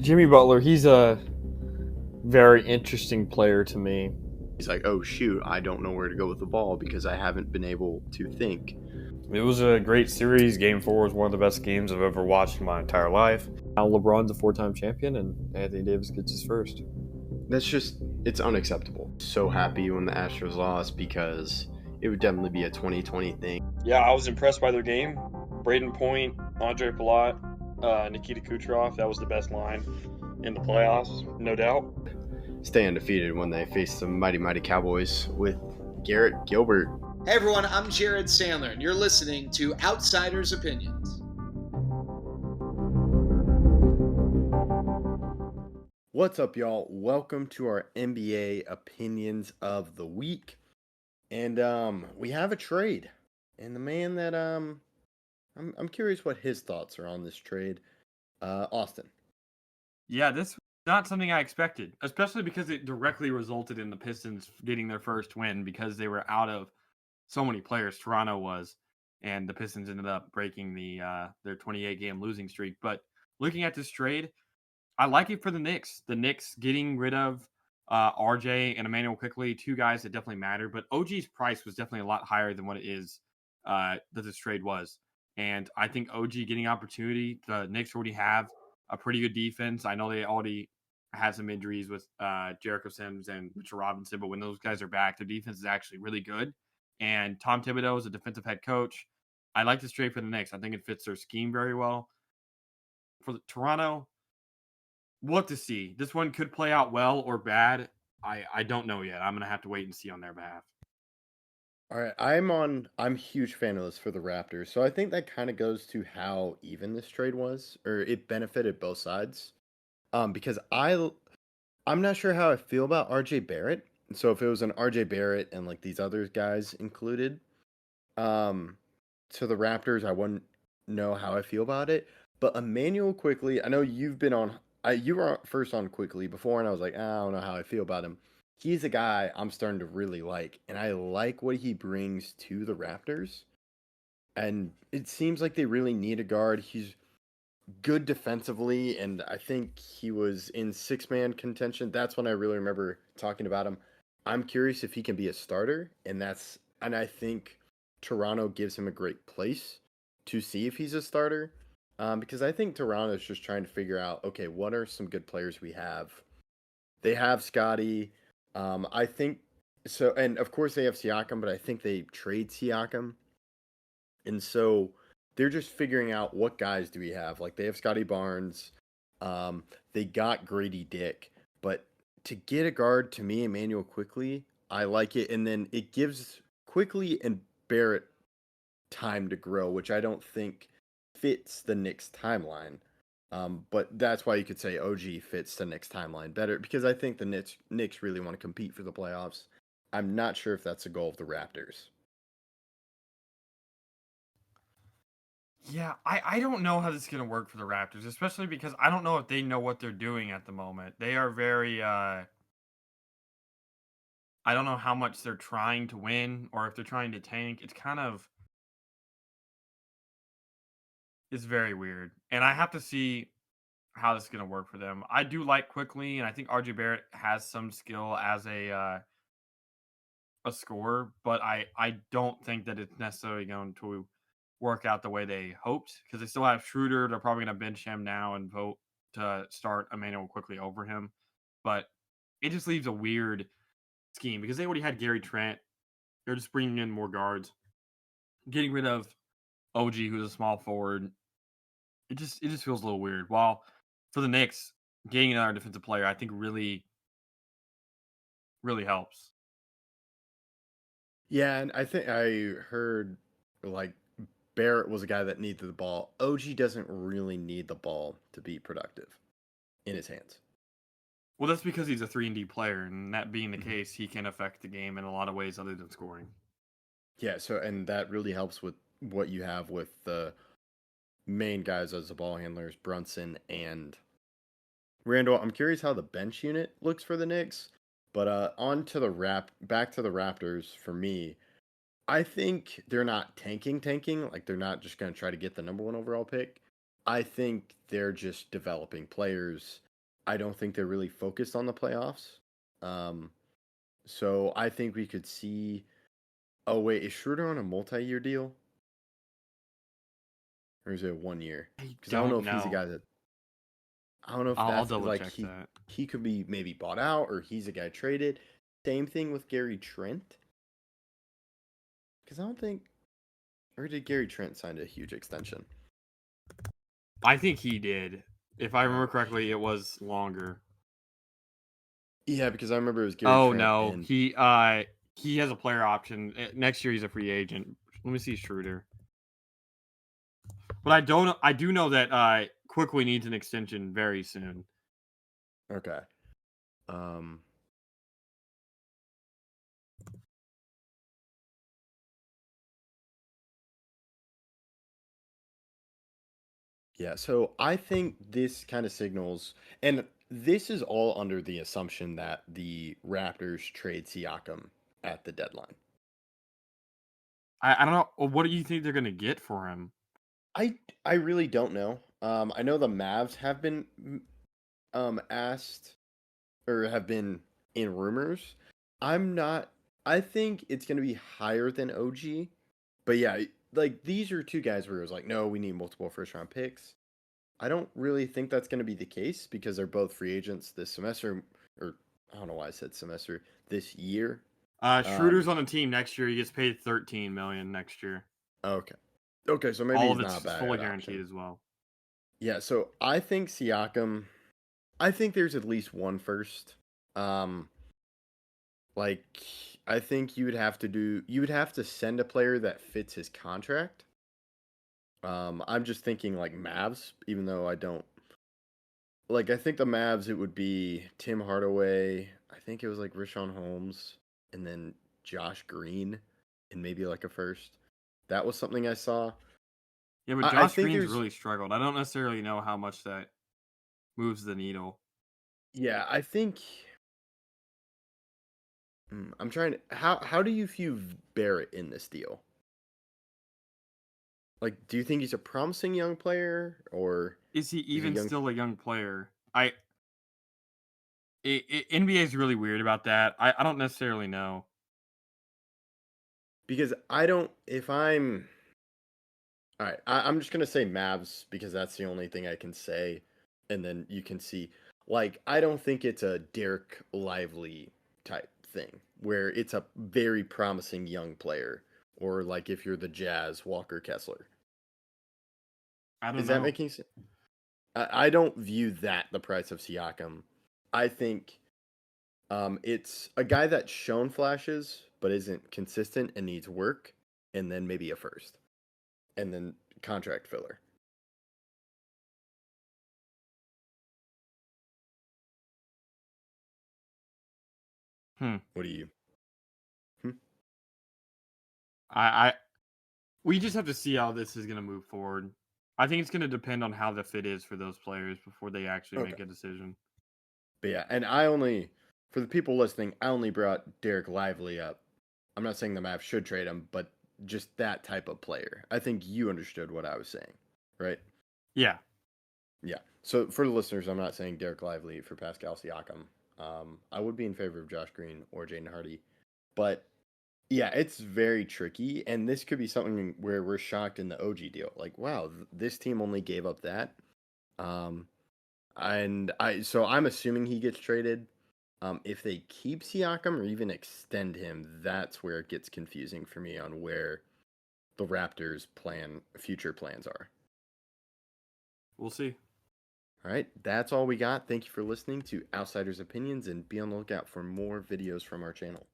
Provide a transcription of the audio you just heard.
Jimmy Butler, he's a very interesting player to me. He's like, oh shoot, I don't know where to go with the ball because I haven't been able to think. It was a great series. Game 4 was one of the best games I've ever watched in my entire life. Now LeBron's a 4-time champion, and Anthony Davis gets his first. It's unacceptable. So happy when the Astros lost because it would definitely be a 2020 thing. Yeah, I was impressed by their game. Braden Point, Andre Palat, Nikita Kucherov. That was the best line in the playoffs, no doubt. Stay undefeated when they face the mighty Cowboys with Garrett Gilbert. Hey everyone, I'm Jared Sandler, and you're listening to Outsiders Opinions. What's up, y'all? Welcome to our NBA Opinions of the Week. And we have a trade. And the man that I'm curious what his thoughts are on this trade. Austin. Yeah, this was not something I expected, especially because it directly resulted in the Pistons getting their first win because they were out of so many players. Toronto was, and the Pistons ended up breaking their 28-game losing streak. But looking at this trade, I like it for the Knicks. The Knicks getting rid of RJ and Emmanuel Quickley, two guys that definitely matter. But OG's price was definitely a lot higher than what it is that this trade was. And I think OG getting opportunity, the Knicks already have a pretty good defense. I know they already had some injuries with Jericho Sims and Mitchell Robinson, but when those guys are back, their defense is actually really good. And Tom Thibodeau is a defensive head coach. I like this trade for the Knicks. I think it fits their scheme very well. For Toronto, we'll have to see. This one could play out well or bad. I don't know yet. I'm going to have to wait and see on their behalf. All right, I'm a huge fan of this for the Raptors. So I think that kind of goes to how even this trade was, or it benefited both sides. Because I'm not sure how I feel about RJ Barrett. So if it was an RJ Barrett and like these other guys included, to the Raptors, I wouldn't know how I feel about it. But Emmanuel Quickley, I know you've been on. You were first on Quickley before, and I was like, I don't know how I feel about him. He's a guy I'm starting to really like, and I like what he brings to the Raptors. And it seems like they really need a guard. He's good defensively, and I think he was in six-man contention. That's when I really remember talking about him. I'm curious if he can be a starter, and I think Toronto gives him a great place to see if he's a starter. Because I think Toronto is just trying to figure out, okay, what are some good players we have? They have Scotty. I think so, and of course they have Siakam, but I think they trade Siakam, and so they're just figuring out what guys do we have. Like they have Scotty Barnes, they got Grady Dick, but to get a guard to me, Emmanuel Quickley, I like it, and then it gives Quickley and Barrett time to grow, which I don't think fits the Knicks timeline. But that's why you could say OG fits the Knicks timeline better because I think the Knicks really want to compete for the playoffs. I'm not sure if that's the goal of the Raptors. Yeah, I don't know how this is going to work for the Raptors, especially because I don't know if they know what they're doing at the moment. They are very, I don't know how much they're trying to win or if they're trying to tank. It's very weird. And I have to see how this is going to work for them. I do like Quickley, and I think RJ Barrett has some skill as a scorer, but I don't think that it's necessarily going to work out the way they hoped because they still have Schroeder. They're probably going to bench him now and vote to start Emmanuel Quickley over him. But it just leaves a weird scheme because they already had Gary Trent. They're just bringing in more guards, getting rid of OG, who's a small forward. It just feels a little weird. While for the Knicks, getting another defensive player, I think really, really helps. Yeah, and I think I heard like Barrett was a guy that needed the ball. OG doesn't really need the ball to be productive in his hands. Well, that's because he's a 3-and-D player, and that being the case, he can affect the game in a lot of ways other than scoring. Yeah, so and that really helps with what you have with the main guys as the ball handlers, Brunson and Randall. I'm curious how the bench unit looks for the Knicks, but back to the Raptors for me. I think they're not tanking, like they're not just going to try to get the number one overall pick. I think they're just developing players. I don't think they're really focused on the playoffs. So I think we could see. Oh wait, is Schroeder on a multi-year deal, or is it 1 year? I Because I don't know don't if he's a know. guy that. I don't know if I'll that's double like check that. he could be maybe bought out or he's a guy traded. Same thing with Gary Trent. Because I don't think, or did Gary Trent sign a huge extension? I think he did. If I remember Oh, correctly, it was longer. Yeah, because I remember it was Gary Oh Trent no, and he has a player option. Next year he's a free agent. Let me see Schroeder. But I do know that Quickly needs an extension very soon. okay. Um, yeah, so I think this kind of signals, and this is all under the assumption that the Raptors trade Siakam at the deadline. I don't know. What do you think they're gonna get for him? I really don't know. I know the Mavs have been asked or have been in rumors. I'm not. I think it's going to be higher than OG. But yeah, like these are two guys where it was like, no, we need multiple first round picks. I don't really think that's going to be the case because they're both free agents this semester, or I don't know why I said semester, this year. Schroeder's on the team next year. He gets paid $13 million next year. Okay. Okay, so maybe All he's of it's not a bad fully option. guaranteed as well. Yeah, so I think Siakam. I think there's at least one first. Like I think you would have to send a player that fits his contract. I'm just thinking like Mavs, even though I don't like I think the Mavs it would be Tim Hardaway, I think it was like Richaun Holmes, and then Josh Green and maybe like a first. That was something I saw. Yeah, but I Josh think Green's there's really struggled. I don't necessarily know how much that moves the needle. yeah, I think I'm trying to how do you view Barrett in this deal? Like, do you think he's a promising young player, or Is he is he even young? still a young player? NBA is really weird about that. I don't necessarily know. Because I don't. If I'm all right, I'm just gonna say Mavs because that's the only thing I can say, and then you can see. Like, I don't think it's a Derek Lively type thing where it's a very promising young player, or like if you're the Jazz, Walker Kessler. I don't Is that know. making sense? I don't view that the price of Siakam. I think it's a guy that's shown flashes but isn't consistent and needs work, and then maybe a first, and then contract filler. Hmm. What do you? Hmm? I we just have to see how this is going to move forward. I think it's going to depend on how the fit is for those players before they actually Okay, make a decision. but yeah, and for the people listening, I only brought Derek Lively up. I'm not saying the Mavs should trade him, but just that type of player. I think you understood what I was saying, right? Yeah. Yeah. So for the listeners, I'm not saying Derek Lively for Pascal Siakam. I would be in favor of Josh Green or Jaden Hardy, but yeah, it's very tricky, and this could be something where we're shocked in the OG deal. Like, wow, this team only gave up that. Um, so I'm assuming he gets traded. If they keep Siakam or even extend him, that's where it gets confusing for me on where the Raptors' future plans are. We'll see. All right, that's all we got. Thank you for listening to Outsiders Opinions, and be on the lookout for more videos from our channel.